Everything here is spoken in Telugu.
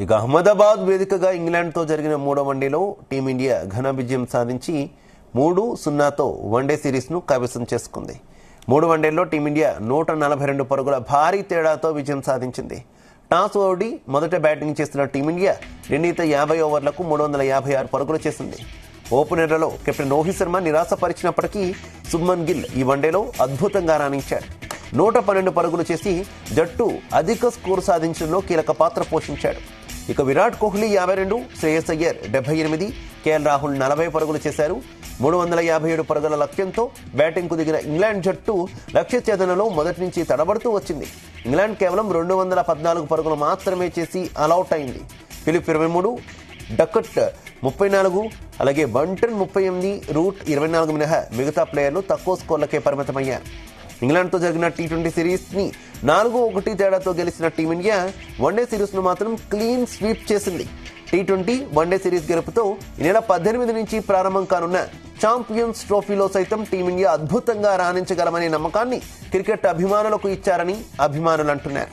ఇక అహ్మదాబాద్ వేదికగా ఇంగ్లాండ్తో జరిగిన మూడో వన్డేలో టీమిండియా ఘన విజయం సాధించి 3-0తో వన్డే సిరీస్ను కైవసం చేసుకుంది. 3 వన్డేల్లో టీమిండియా 142 పరుగుల భారీ తేడాతో విజయం సాధించింది. టాస్ ఓడి మొదట బ్యాటింగ్ చేసిన టీమిండియా నిర్ణీత 50 ఓవర్లకు 356 పరుగులు చేసింది. ఓపెనర్లలో కెప్టెన్ రోహిత్ శర్మ నిరాశపరిచినప్పటికీ శుభ్మన్ గిల్ ఈ వన్డేలో అద్భుతంగా రాణించాడు. 112 పరుగులు చేసి జట్టు అధిక స్కోరు సాధించడంలో కీలక పాత్ర పోషించాడు. ఇక విరాట్ కోహ్లీ 52, శ్రేయస్ అయ్యర్ 78, కేఎల్ రాహుల్ 40 పరుగులు చేశారు. 357 పరుగుల లక్ష్యంతో బ్యాటింగ్కు దిగిన ఇంగ్లాండ్ జట్టు లక్ష్య ఛేదనలో మొదటి నుంచి తడబడుతూ వచ్చింది. ఇంగ్లాండ్ కేవలం 214 పరుగులు మాత్రమే చేసి ఆలౌట్ అయింది. ఫిలిప్ 23, డకట్ 34, అలాగే బంటన్ 38, రూట్ 24 మినహా మిగతా ప్లేయర్లు తక్కువ స్కోర్లకే పరిమితమయ్యారు. ఇంగ్లాండ్తో జరిగిన టీ20 సిరీస్ని 4-1 తేడాతో గెలిచిన టీమిండియా వన్డే సిరీస్ను మాత్రం క్లీన్ స్వీప్ చేసింది. టీ20 వన్డే సిరీస్ గెలుపుతో ఈ నెల 18 నుంచి ప్రారంభం కానున్న ఛాంపియన్స్ ట్రోఫీలో సైతం టీమిండియా అద్భుతంగా రాణించగలమనే నమ్మకాన్ని క్రికెట్ అభిమానులకు ఇచ్చారని అభిమానులు అంటున్నారు.